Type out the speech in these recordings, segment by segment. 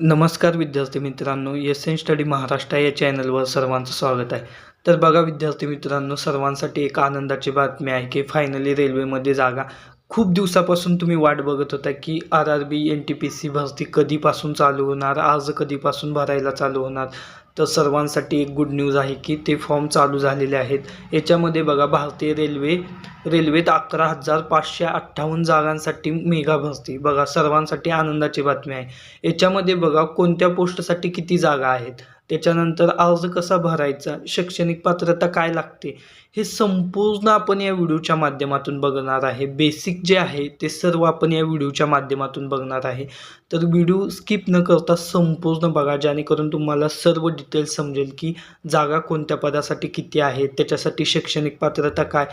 नमस्कार विद्यार्थी मित्रांनो, एस एन स्टडी महाराष्ट्र या चॅनलवर सर्वांचं स्वागत आहे. तर बघा विद्यार्थी मित्रांनो, सर्वांसाठी एक आनंदाची बातमी आहे की फायनली रेल्वेमध्ये जागा खूप दिवसापासून तुम्ही वाट बघत होता की RRB NTPC भरती कधीपासून चालू होणार, अर्ज कधीपासून भरायला चालू होणार. तर सर्वांसाठी एक गुड न्यूज आहे की ते फॉर्म चालू झालेले आहेत. याच्यामध्ये बघा भारतीय रेल्वेत 11,558 जागांसाठी मेगा भरती. बघा सर्वांसाठी आनंदाची बातमी आहे. याच्यामध्ये बघा कोणत्या पोस्टसाठी किती जागा आहेत, त्याच्यानंतर अर्ज कसा भरायचा, शैक्षणिक पात्रता काय लागते, हे संपूर्ण आपण या व्हिडिओच्या माध्यमातून बघणार आहे. बेसिक जे आहे ते सर्व आपण या व्हिडिओच्या माध्यमातून बघणार आहे. तर व्हिडिओ स्किप न करता संपूर्ण बघा, जेणेकरून तुम्हाला सर्व डिटेल्स समजेल की जागा कोणत्या पदासाठी किती आहेत, त्याच्यासाठी शैक्षणिक पात्रता काय,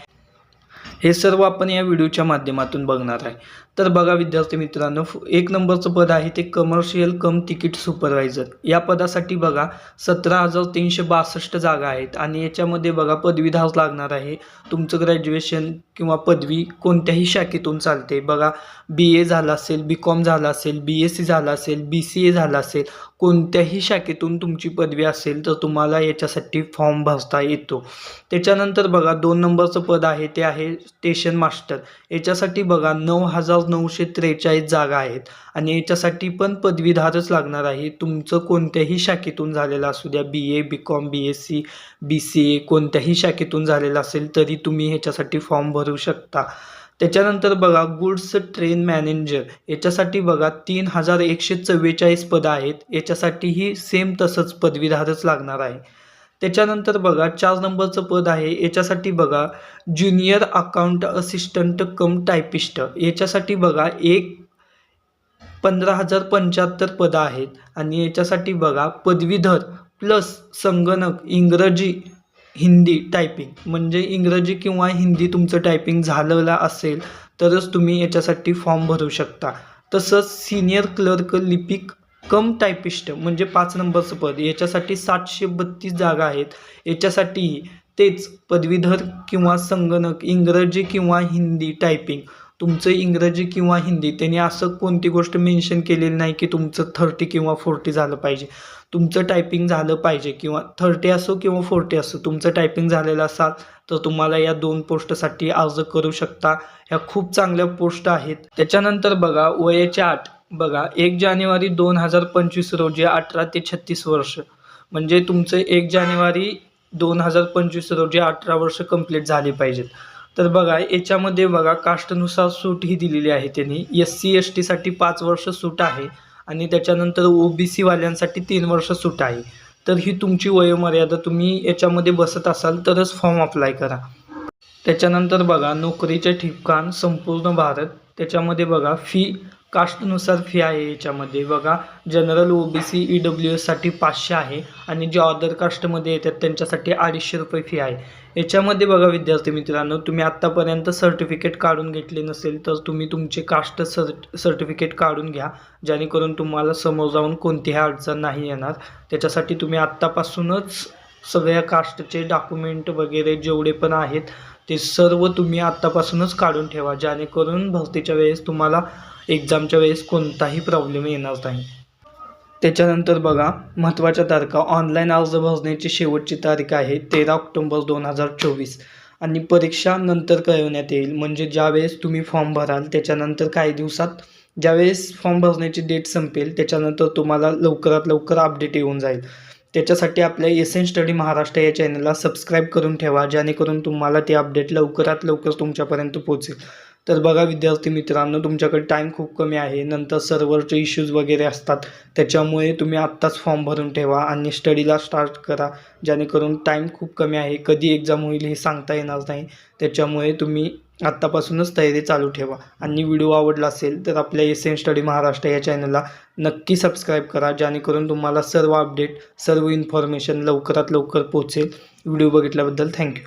हे सर्व आपण या व्हिडिओच्या माध्यमातून बघणार आहे. तर बघा विद्यार्थी मित्रांनो, एक नंबरचं पद आहे ते कमर्शियल कम तिकीट सुपरवायझर. या पदासाठी बघा 17,362 जागा आहेत आणि याच्यामध्ये बघा पदवीधार लागणार आहे. तुमचं ग्रॅज्युएशन किंवा पदवी कोणत्याही शाखेतून चालते. बघा BA झाला असेल, BCom झाला असेल, BSc झाला असेल, BCA झाला असेल, कोणत्याही शाखेतून तुमची पदवी असेल तर तुम्हाला याच्यासाठी फॉर्म भरता येतो. त्याच्यानंतर बघा 2 नंबरचं पद आहे ते आहे स्टेशन मास्टर. याच्यासाठी बघा 9,943 जागा आहेत आणि याच्यासाठी पण पदवीधारच लागणार आहे. तुमचं कोणत्याही शाखेतून झालेलं असू द्या, BA, BCom, BSc, BCA कोणत्याही शाखेतून झालेलं असेल तरी तुम्ही ह्याच्यासाठी फॉर्म भरू शकता. त्याच्यानंतर बघा गुड्स ट्रेन मॅनेजर. याच्यासाठी बघा 3,144 पदं आहेत. याच्यासाठीही सेम तसंच पदवीधारच लागणार आहे. त्याच्यानंतर बघा 4 नंबरचं पद आहे. याच्यासाठी बघा ज्युनियर अकाउंट असिस्टंट कम टायपिस्ट. याच्यासाठी बघा 15,075 पदं आहेत आणि याच्यासाठी बघा पदवीधर प्लस संगणक इंग्रजी हिंदी टायपिंग, म्हणजे इंग्रजी किंवा हिंदी तुमचं टायपिंग झालेलं असेल तरच तुम्ही याच्यासाठी फॉर्म भरू शकता. तसंच सिनियर क्लर्क लिपिक कम टायपिस्ट म्हणजे 5 नंबरचं पद. याच्यासाठी 732 जागा आहेत. याच्यासाठीही तेच पदवीधर किंवा संगणक इंग्रजी किंवा हिंदी टायपिंग. तुमचं इंग्रजी किंवा हिंदी त्यांनी असं कोणती गोष्ट मेन्शन केलेली नाही की तुमचं 30 किंवा 40 झालं पाहिजे. तुमचं टायपिंग झालं पाहिजे, किंवा 30 असो किंवा 40 असो, तुमचं टायपिंग झालेलं असाल तर तुम्हाला या 2 पोस्टसाठी अर्ज करू शकता. ह्या खूप चांगल्या पोस्ट आहेत. त्याच्यानंतर बघा वयाच्या अट. बघा 1 जानेवारी 2025 रोजी 18 ते 36 वर्ष, म्हणजे तुमचं 1 जानेवारी 2025 रोजी 18 वर्ष कंप्लीट झाली पाहिजेत. तर बघा याच्यामध्ये बघा कास्टनुसार सूट ही दिलेली आहे त्यांनी. SC ST साठी 5 वर्ष सूट आहे आणि त्याच्यानंतर OBC वाल्यांसाठी 3 वर्ष सूट आहे. तर ही तुमची वयोमर्यादा, तुम्ही याच्यामध्ये बसत असाल तरच फॉर्म अप्लाय करा. त्याच्यानंतर बघा नोकरीचे ठिकाण संपूर्ण भारत. त्याच्यामध्ये बघा फी कास्टनुसार फी आहे. याच्यामध्ये बघा जनरल OBC EWS साठी 500 आहे आणि जे अदर कास्टमध्ये येतात त्यांच्यासाठी 250 रुपये फी आहे. याच्यामध्ये बघा विद्यार्थी मित्रांनो, तुम्ही आत्तापर्यंत सर्टिफिकेट काढून घेतले नसेल तर तुम्ही तुमचे कास्ट सर्टिफिकेट काढून घ्या, जेणेकरून तुम्हाला समोर जाऊन कोणतीही अडचण नाही येणार. त्याच्यासाठी तुम्ही आत्तापासूनच सगळ्या कास्टचे डॉक्युमेंट वगैरे जेवढे पण आहेत ते सर्व तुम्ही आत्तापासूनच काढून ठेवा, जेणेकरून भरतीच्या वेळेस तुम्हाला एक्झामच्या वेळेस कोणताही प्रॉब्लेम येणार नाही. त्याच्यानंतर बघा महत्त्वाच्या तारखा. ऑनलाईन अर्ज भरण्याची शेवटची तारीख आहे 13 ऑक्टोबर 2024 आणि परीक्षा नंतर कळवण्यात येईल. म्हणजे ज्यावेळेस तुम्ही फॉर्म भराल त्याच्यानंतर काही दिवसात, ज्यावेळेस फॉर्म भरण्याची डेट संपेल त्याच्यानंतर तुम्हाला लवकरात लवकर अपडेट येऊन जाईल. त्याच्यासाठी आपल्या एस.एन. स्टडी महाराष्ट्र या चॅनलला सबस्क्राईब करून ठेवा, जेणेकरून तुम्हाला ते अपडेट लवकरात लवकर तुमच्यापर्यंत पोहोचेल. तर बघा विद्यार्थी मित्रांनो, तुमच्याकडे टाईम खूप कमी आहे. नंतर सर्व्हरचे इश्यूज वगैरे असतात, त्याच्यामुळे तुम्ही आत्ताच फॉर्म भरून ठेवा आणि स्टडीला स्टार्ट करा, जेणेकरून टाईम खूप कमी आहे. कधी एक्झाम होईल हे सांगता येणार नाही. त्याच्यामुळे तुम्ही आत्तापासूनच तयारी चालू ठेवा. आणि व्हिडिओ आवडला असेल तर आपल्या एस.एन. स्टडी महाराष्ट्र या चॅनलला नक्की सबस्क्राईब करा, जेणेकरून तुम्हाला सर्व अपडेट, सर्व इन्फॉर्मेशन लवकरात लवकर पोहोचेल. व्हिडिओ बघितल्याबद्दल थँक्यू.